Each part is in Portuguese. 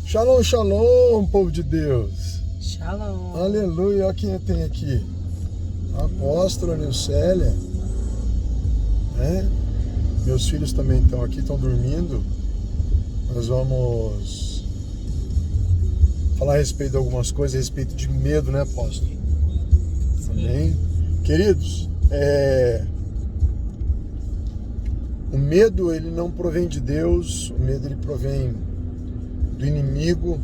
Shalom, shalom, povo de Deus. Shalom. Aleluia. Olha quem tem aqui. A apóstola Nilcélia. Meus filhos também estão aqui, estão dormindo. Nós vamos falar a respeito de algumas coisas, a respeito de medo, né, apóstolo? Sim. Amém? Queridos, o medo, ele não provém de Deus, o medo, ele provém do inimigo.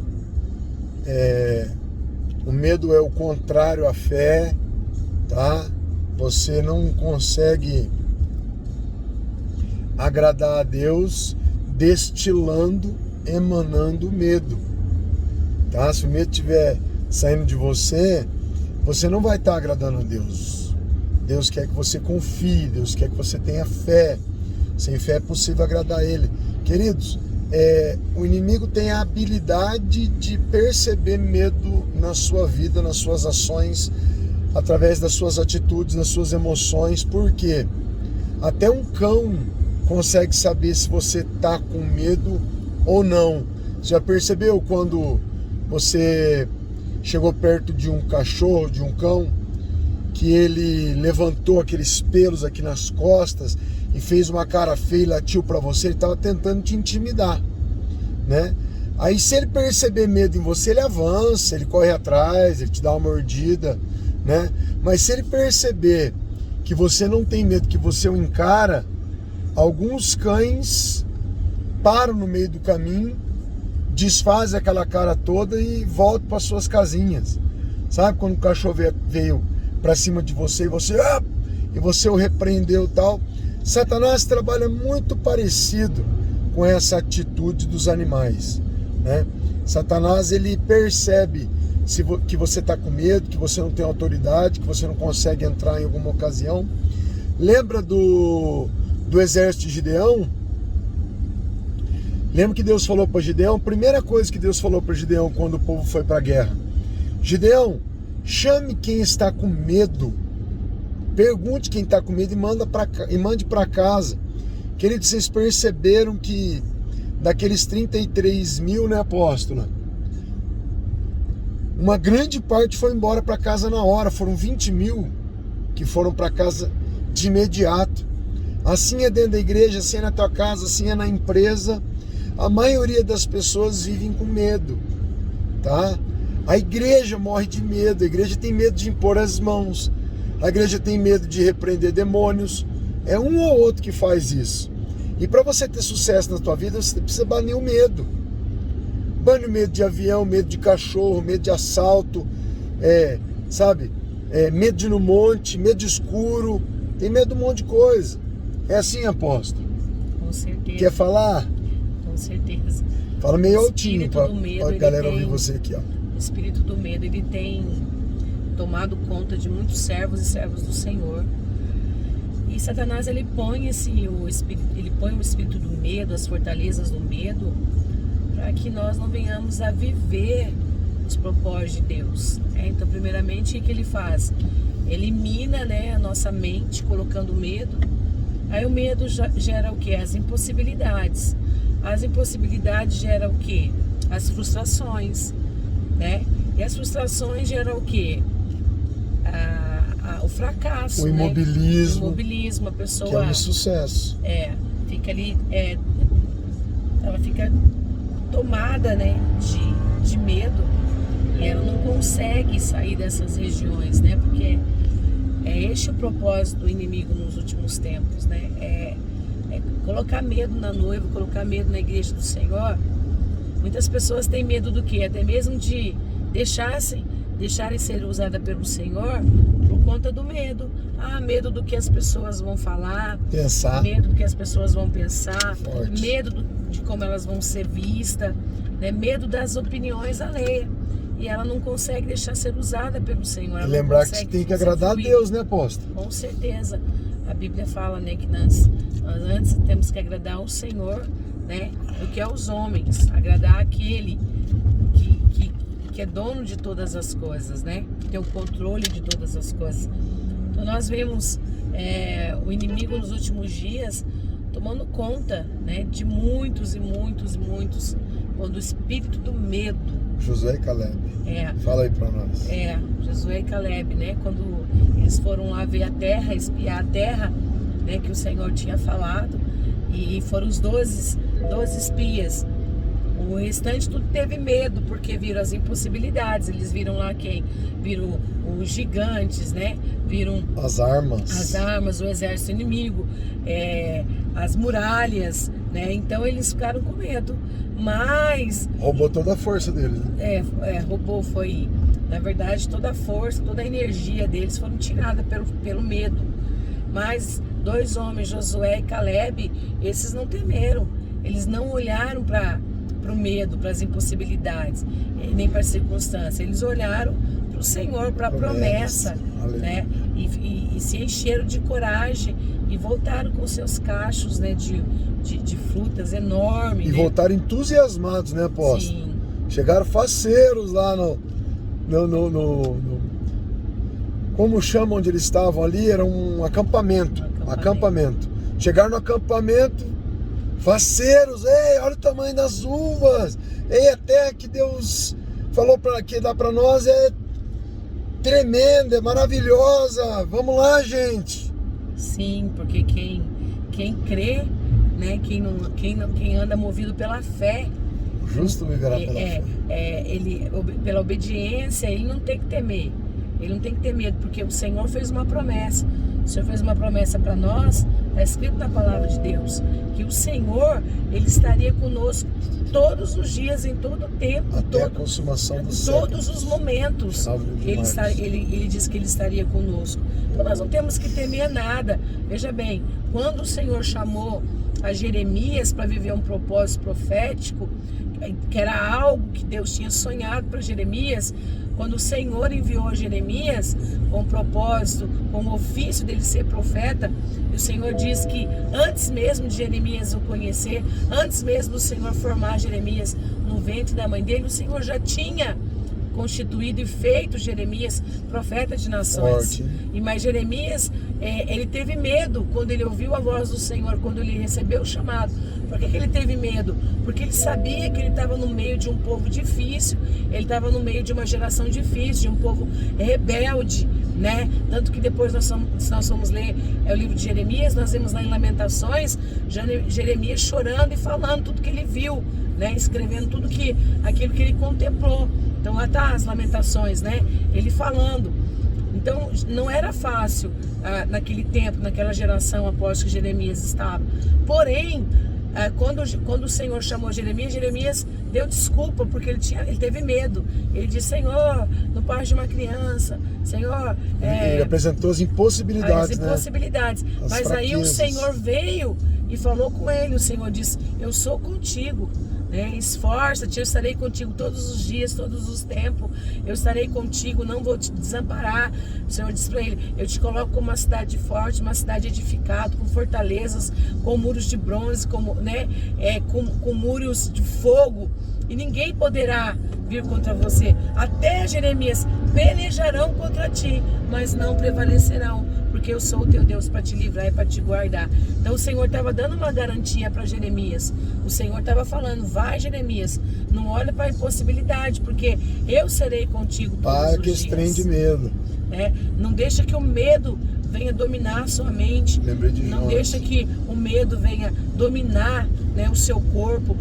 O medo é o contrário à fé, tá? Você não consegue agradar a Deus destilando, emanando medo, tá? Se o medo estiver saindo de você, você não vai estar agradando a Deus. Deus quer que você confie, Deus quer que você tenha fé. Sem fé é possível agradar a Ele. Queridos, o inimigo tem a habilidade de perceber medo na sua vida, nas suas ações, através das suas atitudes, das suas emoções. Por quê? Até um cão consegue saber se você está com medo ou não. Você já percebeu quando você chegou perto de um cachorro, de um cão, que ele levantou aqueles pelos aqui nas costas e fez uma cara feia e latiu para você? Ele estava tentando te intimidar, né? Aí, se ele perceber medo em você, ele avança, ele corre atrás, ele te dá uma mordida, né? Mas se ele perceber que você não tem medo, que você o encara, alguns cães param no meio do caminho, desfazem aquela cara toda e voltam para suas casinhas. Sabe quando o cachorro veio para cima de você e você o repreendeu e tal? Satanás trabalha muito parecido com essa atitude dos animais, né? Satanás, ele percebe que você está com medo, que você não tem autoridade, que você não consegue entrar em alguma ocasião. Lembra do exército de Gideão? Lembra que Deus falou para Gideão? A primeira coisa que Deus falou para Gideão quando o povo foi para a guerra: Gideão, chame quem está com medo, pergunte quem está com medo e mande para casa. Queridos, vocês perceberam que daqueles 33 mil, né, apóstola? Uma grande parte foi embora para casa na hora. Foram 20 mil que foram para casa de imediato. Assim é dentro da igreja, assim é na tua casa, assim é na empresa. A maioria das pessoas vivem com medo, tá? A igreja morre de medo, a igreja tem medo de impor as mãos, a igreja tem medo de repreender demônios. É um ou outro que faz isso. E para você ter sucesso na tua vida, você precisa banir o medo. Bane o medo de avião, medo de cachorro, medo de assalto, medo de ir no monte, medo de escuro. Tem medo de um monte de coisa. É assim, apóstolo? Com certeza. Quer falar? Com certeza. Fala meio altinho para a galera ouvir você aqui, ó. O espírito do medo, ele tem tomado conta de muitos servos e servas do Senhor. E Satanás, ele põe o espírito do medo, as fortalezas do medo, para que nós não venhamos a viver os propósitos de Deus. Então, primeiramente, o que ele faz? Elimina, né, a nossa mente, colocando medo. Aí o medo gera o quê? As impossibilidades. As impossibilidades geram o quê? As frustrações, né? E as frustrações geram o quê? O fracasso, o imobilismo, né? O imobilismo, a pessoa... Que é um insucesso. Fica ali... ela fica tomada, né, de medo. E ela não consegue sair dessas regiões, né? Porque é este o propósito do inimigo nos últimos tempos, né? É colocar medo na noiva, colocar medo na igreja do Senhor. Muitas pessoas têm medo do quê? Até mesmo de deixarem ser usadas pelo Senhor por conta do medo. Medo do que as pessoas vão falar, pensar. Medo do que as pessoas vão pensar, Forte. Medo de como elas vão ser vistas, né? Medo das opiniões alheias. E ela não consegue deixar ser usada pelo Senhor. E lembrar que você tem que agradar a Deus, né, apóstolo? Com certeza. A Bíblia fala, né, que nós antes temos que agradar ao Senhor, né, do que aos homens. Agradar aquele que é dono de todas as coisas, né? Que tem o controle de todas as coisas. Então nós vemos o inimigo nos últimos dias tomando conta, né, de muitos quando o espírito do medo, Josué e Caleb. é, Fala aí pra nós. Josué e Caleb, né? Quando eles foram lá ver a terra, espiar a terra, né? Que o Senhor tinha falado, e foram os 12 espias. O restante tudo teve medo, porque viram as impossibilidades. Eles viram lá quem? Viram os gigantes, né? Viram As armas, o exército inimigo, as muralhas, né? Então eles ficaram com medo. Mas roubou toda a força deles, né? Roubou, foi, na verdade, toda a força, toda a energia deles foram tiradas pelo medo. Mas 2 homens, Josué e Caleb, esses não temeram. Eles não olharam para o medo, para as impossibilidades, nem para as circunstâncias. Eles olharam para o Senhor, para a promessa, né? E se encheram de coragem e voltaram com seus cachos, né? De frutas enormes. E né? voltaram entusiasmados, né, apóstolo? Sim. Chegaram faceiros lá no como chamam onde eles estavam ali? Era um acampamento. Chegaram no acampamento, faceiros, ei, olha o tamanho das uvas, ei, a terra que Deus falou que dá para nós é tremenda, é maravilhosa, vamos lá, gente. Sim, porque quem crê, né, quem anda movido pela fé, Justo viverá pela fé. Pela obediência, ele não tem que temer. Ele não tem que ter medo, porque o Senhor fez uma promessa. O Senhor fez uma promessa para nós, está escrito na palavra de Deus, que o Senhor, Ele estaria conosco todos os dias, em todo o tempo, até a consumação do todos os momentos. Ele diz que Ele estaria conosco. Então nós não temos que temer nada. Veja bem, quando o Senhor chamou a Jeremias para viver um propósito profético, que era algo que Deus tinha sonhado para Jeremias, quando o Senhor enviou a Jeremias com o propósito, com o ofício dele ser profeta, e o Senhor diz que antes mesmo de Jeremias o conhecer, antes mesmo do Senhor formar Jeremias no ventre da mãe dele, o Senhor já tinha constituído e feito Jeremias profeta de nações. Mas Jeremias, ele teve medo quando ele ouviu a voz do Senhor, quando ele recebeu o chamado. Por que ele teve medo? Porque ele sabia que ele estava no meio de um povo difícil, ele estava no meio de uma geração difícil, de um povo rebelde, né? Tanto que depois se nós formos ler o livro de Jeremias, nós vemos lá em Lamentações, Jeremias chorando e falando tudo que ele viu, né? Escrevendo aquilo que ele contemplou. Então lá está as Lamentações, né? Ele falando. Então não era fácil naquele tempo, naquela geração após que Jeremias estava. Porém, quando o Senhor chamou Jeremias deu desculpa, porque ele teve medo. Ele disse: Senhor, no parto de uma criança, Senhor... Ele apresentou as impossibilidades, né? Mas fraquezas. Aí o Senhor veio e falou com ele. O Senhor disse: eu sou contigo. Esforça-te, eu estarei contigo todos os dias, todos os tempos, eu estarei contigo, não vou te desamparar. O Senhor disse para ele: eu te coloco como uma cidade forte, uma cidade edificada, com fortalezas, com muros de bronze, com muros de fogo, e ninguém poderá vir contra você. Até Jeremias pelejarão contra ti, mas não prevalecerão, porque eu sou o teu Deus para te livrar e para te guardar. Então o Senhor estava dando uma garantia para Jeremias. O Senhor estava falando: vai, Jeremias, não olha para a impossibilidade, porque eu serei contigo todos os dias. Que esse trem de medo. Não deixa que o medo venha dominar a sua mente. Lembrei de não Jonas. Deixa que o medo venha dominar, né, o seu corpo.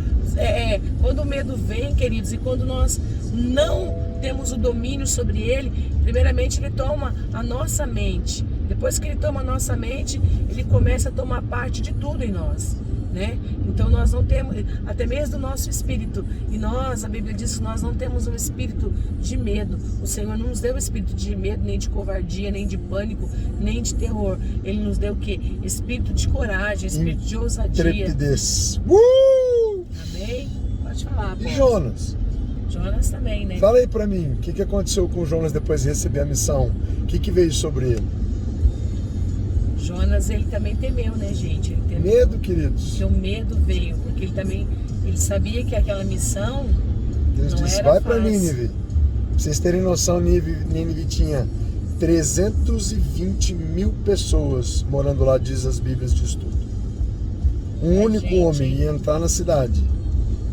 Quando o medo vem, queridos, e quando nós não temos o domínio sobre ele, primeiramente ele toma a nossa mente. Depois que ele toma a nossa mente, ele começa a tomar parte de tudo em nós, né? Então nós não temos, até mesmo do nosso espírito, e a Bíblia diz que nós não temos um espírito de medo. O Senhor não nos deu espírito de medo, nem de covardia, nem de pânico, nem de terror. Ele nos deu o quê? Espírito de coragem, espírito de ousadia. Intrepidez. Amém? Pode falar, pô. E Jonas também, né? Fala aí pra mim, o que aconteceu com Jonas depois de receber a missão? O que veio sobre ele? Jonas, ele também temeu, né, gente? Ele temeu. Medo, queridos. Porque o medo veio, porque ele sabia que aquela missão Deus não disse: era vai fácil. para Nínive. Pra vocês terem noção, Nínive tinha 320 mil pessoas morando lá, diz as Bíblias de estudo. Um único homem ia entrar na cidade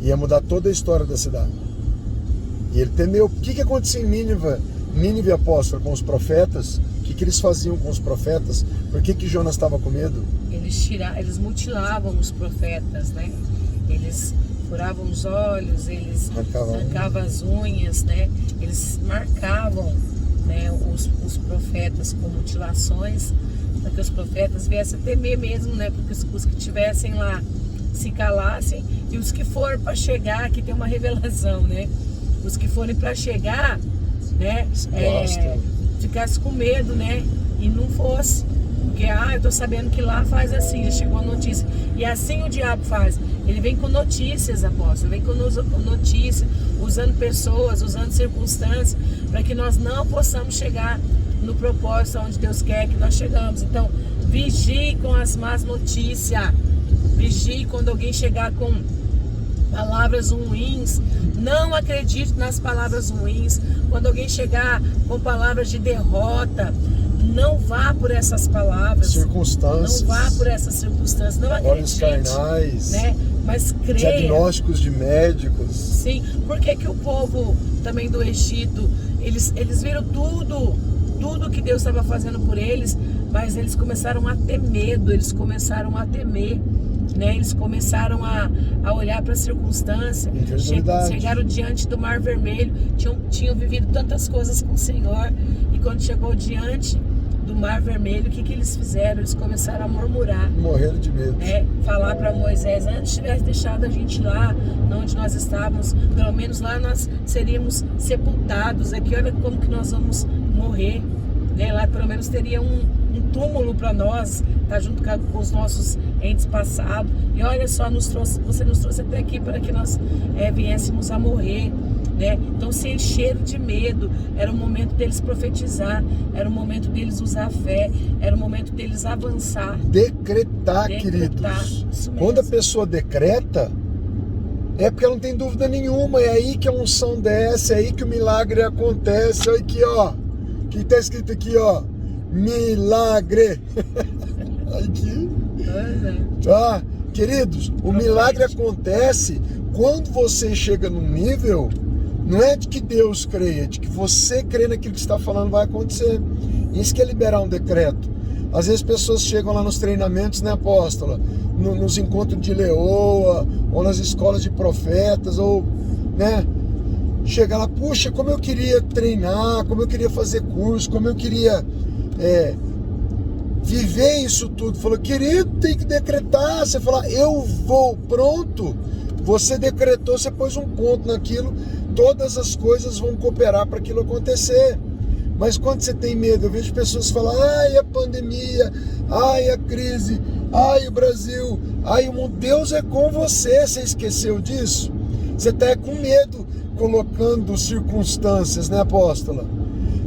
Ia mudar toda a história da cidade. E ele temeu. O que acontecia em Nínive, apóstolo, com os profetas? O que eles faziam com os profetas? Por que Jonas estava com medo? Eles mutilavam os profetas, né? Eles furavam os olhos, eles arrancavam as unhas, né? Eles marcavam, né, os profetas com mutilações, para que os profetas viessem a temer mesmo, né? Porque os que estivessem lá se calassem, e os que foram para chegar, aqui tem uma revelação, né? Os que forem para chegar, né, ficasse com medo, né, e não fosse, porque eu tô sabendo que lá faz assim, chegou a notícia, e assim o diabo faz, ele vem com notícias, apóstolo, vem com notícias, usando pessoas, usando circunstâncias, para que nós não possamos chegar no propósito onde Deus quer que nós chegamos. Então, vigie com as más notícias, vigie quando alguém chegar com palavras ruins, não acredite nas palavras ruins. Quando alguém chegar com palavras de derrota, não vá por essas palavras, circunstâncias, não vá por essas circunstâncias, não acredite, olhos carnais, né? Mas creia. Diagnósticos de médicos. Sim, porque que o povo também do Egito, eles viram tudo que Deus estava fazendo por eles, mas eles começaram a ter medo, eles começaram a temer, né? Eles começaram a olhar para a circunstância, chegaram diante do Mar Vermelho, tinham vivido tantas coisas com o Senhor, e quando chegou diante do Mar Vermelho, o que eles fizeram? Eles começaram a murmurar, morreram de medo, falar para Moisés: antes tivesse deixado a gente lá onde nós estávamos, pelo menos lá nós seríamos sepultados, aqui olha como que nós vamos morrer, né? Lá pelo menos teria um túmulo para nós, tá junto com os nossos entes passados, e olha só, você nos trouxe até aqui para que nós viéssemos a morrer, né? Então se encheram de medo. Era o momento deles profetizar, era o momento deles usar a fé, era o momento deles avançar, decretar, queridos. Quando a pessoa decreta, é porque ela não tem dúvida nenhuma, é aí que a unção desce, é aí que o milagre acontece. Olha aqui, ó, o que está escrito aqui, ó, milagre. Aqui. Tá, queridos, o milagre acontece quando você chega num nível, não é de que Deus creia, é de que você crê naquilo que está falando vai acontecer. Isso que é liberar um decreto. Às vezes pessoas chegam lá nos treinamentos, né, apóstola, nos encontros de leoa, ou nas escolas de profetas, ou, né, chega lá, puxa, como eu queria treinar, como eu queria fazer curso, como eu queria viver isso tudo. Falou, querido, tem que decretar. Você fala, eu vou, pronto. Você decretou, você pôs um ponto naquilo, todas as coisas vão cooperar para aquilo acontecer. Mas quando você tem medo, eu vejo pessoas falar, ai a pandemia, ai a crise, ai o Brasil, ai o mundo. Deus é com você, você esqueceu disso? Você está com medo, colocando circunstâncias, né, apóstola?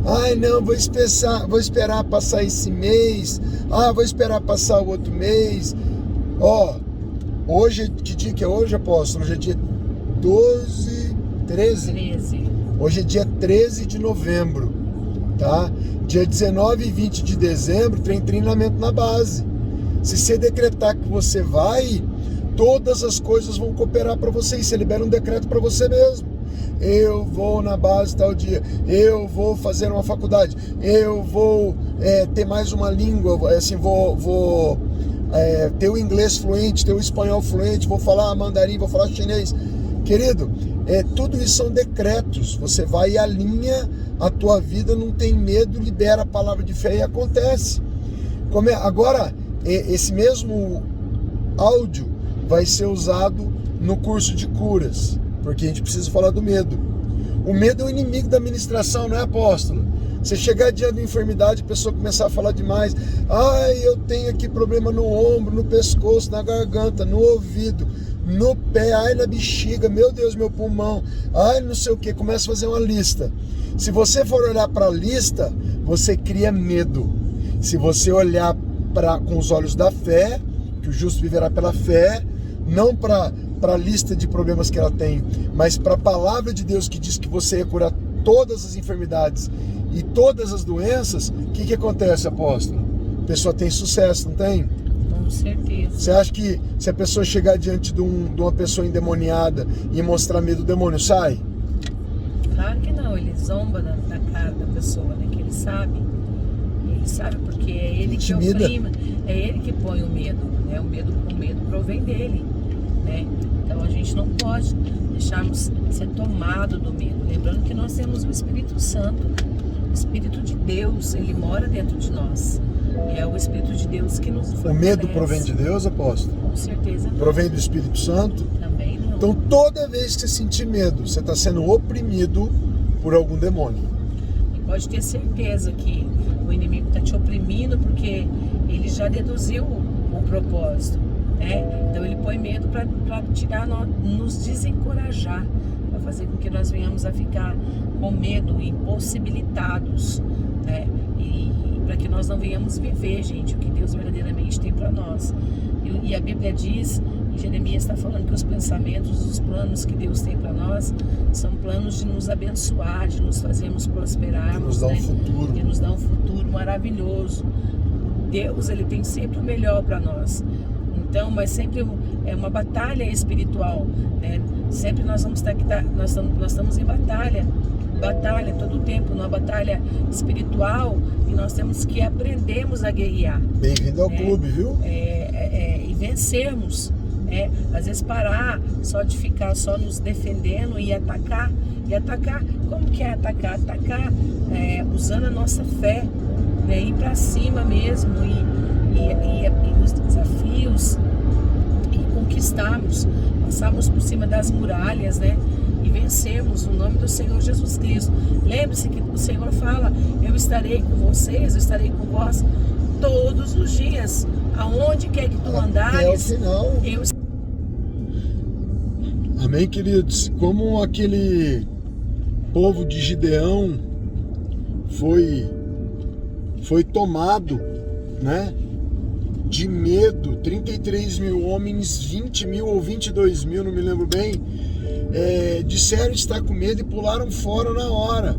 Ai não, vou esperar passar esse mês, vou esperar passar o outro mês. Ó, hoje, que dia que é hoje, apóstolo? Hoje é dia 13. Hoje é dia 13 de novembro, tá? Dia 19 e 20 de dezembro tem treinamento na base. Se você decretar que você vai, todas as coisas vão cooperar para você, e você libera um decreto para você mesmo. Eu vou na base tal dia, eu vou fazer uma faculdade, eu vou ter mais uma língua, assim, vou ter o inglês fluente, ter o espanhol fluente, vou falar mandarim, vou falar chinês. Querido, tudo isso são decretos. Você vai e alinha a tua vida, não tem medo, libera a palavra de fé e acontece. Agora, esse mesmo áudio vai ser usado no curso de curas, porque a gente precisa falar do medo. O medo é o inimigo da ministração, não é, apóstolo? Você chegar diante da enfermidade, a pessoa começar a falar demais. Ai, eu tenho aqui problema no ombro, no pescoço, na garganta, no ouvido, no pé, ai, na bexiga, meu Deus, meu pulmão, ai, não sei o que. Começa a fazer uma lista. Se você for olhar para a lista, você cria medo. Se você olhar com os olhos da fé, que o justo viverá pela fé, não para a lista de problemas que ela tem, mas para a palavra de Deus que diz que você ia curar todas as enfermidades e todas as doenças, o que acontece, apóstolo? A pessoa tem sucesso, não tem? Com Com certeza. Você acha que se a pessoa chegar diante de uma pessoa endemoniada e mostrar medo, o demônio sai? Claro que não, ele zomba na cara da pessoa, né? Que ele sabe porque é ele que Intimida. oprime, é ele que põe o medo, né? O medo provém dele, né? Então a gente não pode deixarmos ser tomado do medo. Lembrando que nós temos o Espírito Santo, o Espírito de Deus, ele mora dentro de nós. E é o Espírito de Deus que nos fortalece. O medo provém de Deus, apóstolo? Com certeza não. Provém do Espírito Santo? Também não. Então toda vez que você sentir medo, você está sendo oprimido por algum demônio. E pode ter certeza que o inimigo está te oprimindo porque ele já deduziu o propósito, né? Então ele põe medo para nos desencorajar, para fazer com que nós venhamos a ficar com medo, impossibilitados, né? E para que nós não venhamos viver, gente, o que Deus verdadeiramente tem para nós. E a Bíblia diz, em Jeremias está falando que os pensamentos, os planos que Deus tem para nós são planos de nos abençoar, de nos fazermos prosperarmos, De nos dar um né? futuro. De nos dar um futuro maravilhoso. Deus, ele tem sempre o melhor para nós. Então, mas sempre é uma batalha espiritual, né? Sempre nós vamos estar aqui, nós estamos em batalha todo o tempo, numa batalha espiritual, e nós temos que aprendermos a guerrear. Bem-vindo ao clube, viu? E vencermos. Às vezes parar só de ficar só nos defendendo e atacar. Como que é atacar? Atacar usando a nossa fé, né? Ir para cima mesmo e os desafios e conquistarmos, passarmos por cima das muralhas, né? E vencermos no nome do Senhor Jesus Cristo. Lembre-se que o Senhor fala: eu estarei com vocês, eu estarei com vós todos os dias, aonde quer que tu andares. Até o final. Amém, queridos? Como aquele povo de Gideão foi tomado, né, de medo, 33 mil homens, 20 mil ou 22 mil, não me lembro bem, disseram estar com medo e pularam fora na hora.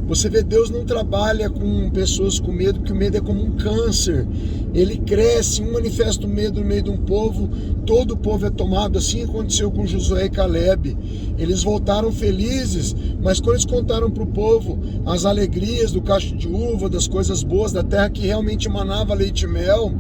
Você vê, Deus não trabalha com pessoas com medo, porque o medo é como um câncer. Ele cresce, manifesta o medo no meio de um povo, todo o povo é tomado. Assim aconteceu com Josué e Caleb. Eles voltaram felizes, mas quando eles contaram para o povo as alegrias do cacho de uva, das coisas boas, da terra que realmente emanava leite e mel,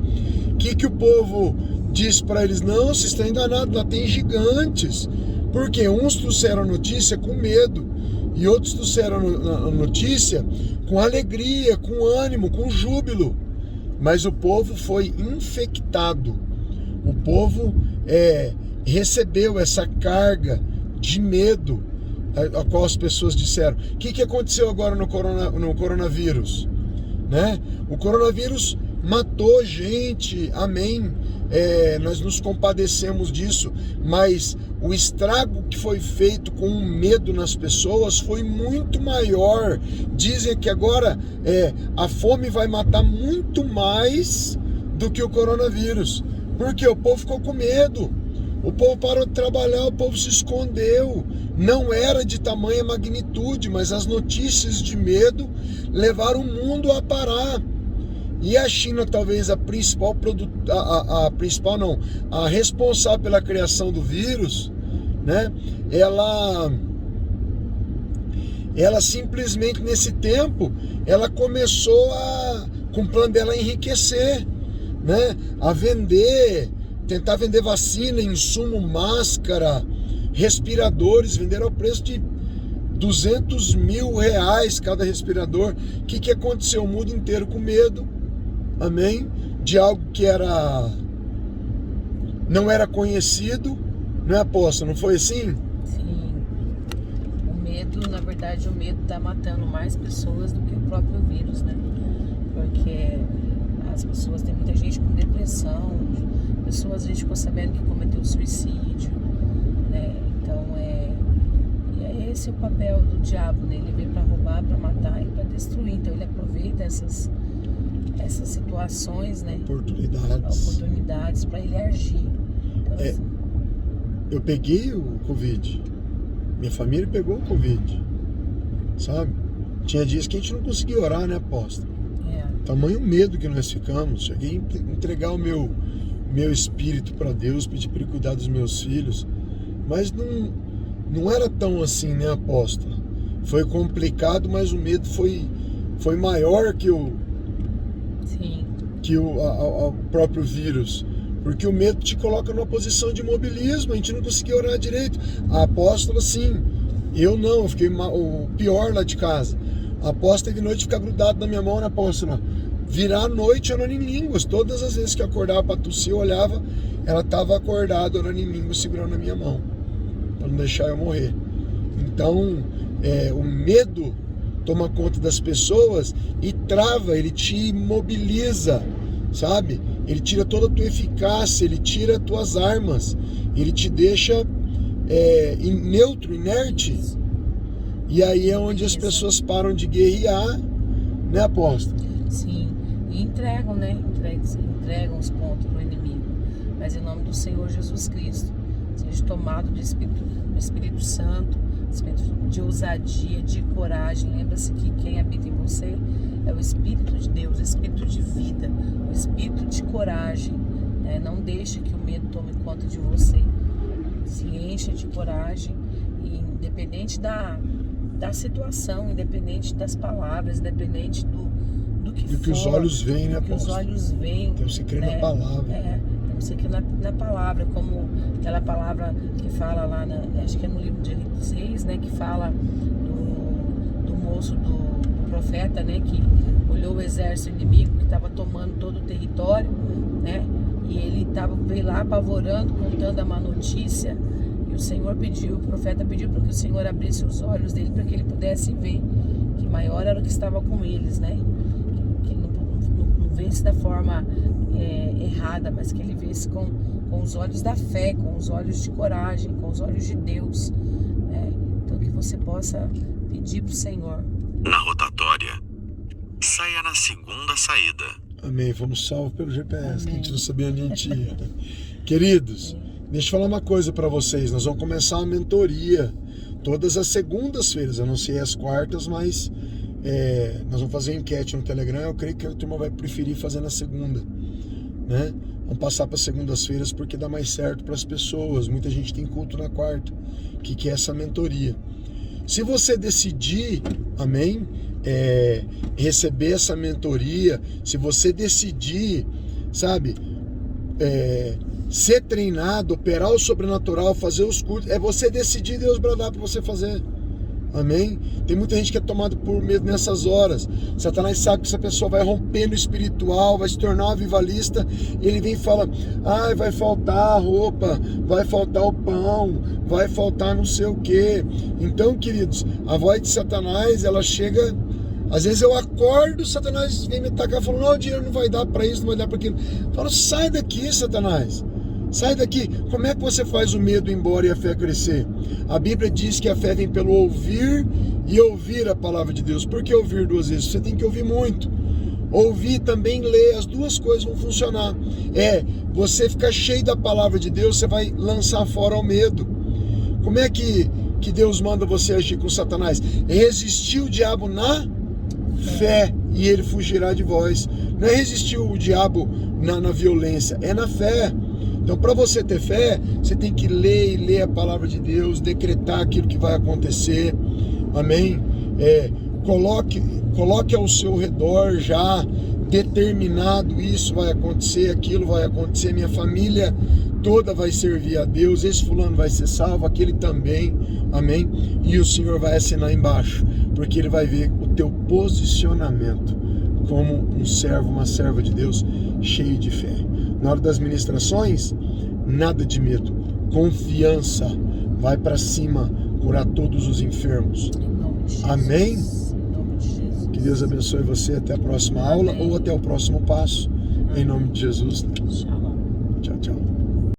o que o povo disse para eles? Não, vocês estão enganados, lá tem gigantes. Porque uns trouxeram a notícia com medo, e outros trouxeram a notícia com alegria, com ânimo, com júbilo. Mas o povo foi infectado. O povo recebeu essa carga de medo, a qual as pessoas disseram. O que aconteceu agora no coronavírus? Né? O coronavírus matou gente, amém. Nós nos compadecemos disso, mas o estrago que foi feito com o medo nas pessoas foi muito maior. Dizem que agora a fome vai matar muito mais do que o coronavírus, porque o povo ficou com medo, o povo parou de trabalhar, o povo se escondeu. Não era de tamanha magnitude, mas as notícias de medo levaram o mundo a parar. E a China, talvez a responsável pela criação do vírus, né? Ela simplesmente nesse tempo, ela começou com o plano dela enriquecer, né? A tentar vender vacina, insumo, máscara, respiradores, venderam ao preço de 200 mil reais cada respirador. O que aconteceu? O mundo inteiro com medo. Amém? De algo que não era conhecido, não é, apóstolo? Não foi assim? Sim. O medo, na verdade, o medo está matando mais pessoas do que o próprio vírus, né? Porque as pessoas, tem muita gente com depressão, pessoas, a gente ficou sabendo que cometeu suicídio, né? Então esse é o papel do diabo, né? Ele vem para roubar, para matar e para destruir. Então ele aproveita essas situações, né? Oportunidades para ele agir. Então, eu peguei o Covid, minha família pegou o Covid, sabe? Tinha dias que a gente não conseguia orar, né, apóstolo? Tamanho medo que nós ficamos. Cheguei a entregar o meu meu espírito para Deus, pedi para Ele cuidar dos meus filhos. Mas não era tão assim, né, apóstolo? Foi complicado, mas o medo foi maior que o próprio vírus. Porque o medo te coloca numa posição de imobilismo, a gente não conseguia orar direito. A apóstola, sim, eu não, eu fiquei o pior lá de casa. A apóstola teve noite ficar grudado na minha mão, né, apóstola? Virar a noite orando em línguas. Todas as vezes que eu acordava para tossir, eu olhava, ela estava acordada orando em línguas, segurando a minha mão, para não deixar eu morrer. Então, o medo toma conta das pessoas e trava, ele te imobiliza, sabe? Ele tira toda a tua eficácia, ele tira as tuas armas, ele te deixa neutro, inerte. E aí é onde as pessoas param de guerrear, né, apóstolo? Sim, e entregam, né? Entregam os pontos para o inimigo. Mas em nome do Senhor Jesus Cristo, seja tomado do Espírito Santo, espírito de ousadia, de coragem. Lembra-se que quem habita em você é o Espírito de Deus, o Espírito de vida, o Espírito de coragem. Né? Não deixe que o medo tome conta de você. Se encha de coragem, e independente da situação, independente das palavras, independente do que os olhos veem, né, apóstolo? Que os olhos veem. Temos que crer na palavra. Temos que crer na palavra, como aquela palavra que fala lá, acho que é no livro de Reis, né, que fala do moço, do profeta, né, que olhou o exército inimigo que estava tomando todo o território, né, e ele veio lá apavorando, contando a má notícia. E o Senhor o profeta pediu para que o Senhor abrisse os olhos dele para que ele pudesse ver que maior era o que estava com eles, né? Que ele não visse da forma errada, mas que ele visse com os olhos da fé, com os olhos de coragem, com os olhos de Deus, né? Então que você possa pedir para o Senhor. Na rotatória, saia na segunda saída. Amém, fomos salvos pelo GPS. Amém. Que a gente não sabia onde a gente ia. Queridos, deixa eu falar uma coisa para vocês. Nós vamos começar uma mentoria todas as segundas-feiras. Eu não sei as quartas, mas nós vamos fazer enquete no Telegram. Eu creio que a turma vai preferir fazer na segunda, né? Vamos passar para segundas-feiras porque dá mais certo para as pessoas. Muita gente tem culto na quarta, que é essa mentoria. Se você decidir, amém, receber essa mentoria, se você decidir, sabe, ser treinado, operar o sobrenatural, fazer os cursos, é você decidir, Deus bradar para você fazer. Amém? Tem muita gente que é tomado por medo nessas horas. Satanás sabe que essa pessoa vai romper no espiritual, vai se tornar um avivalista. Ele vem e fala: vai faltar a roupa, vai faltar o pão, vai faltar não sei o que. Então, queridos, a voz de Satanás, ela chega. Às vezes eu acordo, Satanás vem me atacar falando: não, o dinheiro não vai dar para isso, não vai dar para aquilo. Eu falo: sai daqui, Satanás. Sai daqui. Como é que você faz o medo ir embora e a fé crescer? A Bíblia diz que a fé vem pelo ouvir e ouvir a palavra de Deus. Por que ouvir duas vezes? Você tem que ouvir muito. Ouvir também, ler, as duas coisas vão funcionar. Você ficar cheio da palavra de Deus, você vai lançar fora o medo. Como é que Deus manda você agir com Satanás? Resistir o diabo na fé e ele fugirá de vós. Não é resistir o diabo na violência, é na fé. Então, para você ter fé, você tem que ler a palavra de Deus, decretar aquilo que vai acontecer. Amém? Coloque ao seu redor já determinado: isso vai acontecer, aquilo vai acontecer, minha família toda vai servir a Deus, esse fulano vai ser salvo, aquele também. Amém? E o Senhor vai assinar embaixo, porque Ele vai ver o teu posicionamento como um servo, uma serva de Deus, cheio de fé. Na hora das ministrações, nada de medo, confiança, vai para cima, curar todos os enfermos. Em nome de Jesus. Amém? Em nome de Jesus. Que Deus abençoe você até a próxima aula. Amém. Ou até o próximo passo. Amém. Em nome de Jesus. Shalom. Tchau, tchau.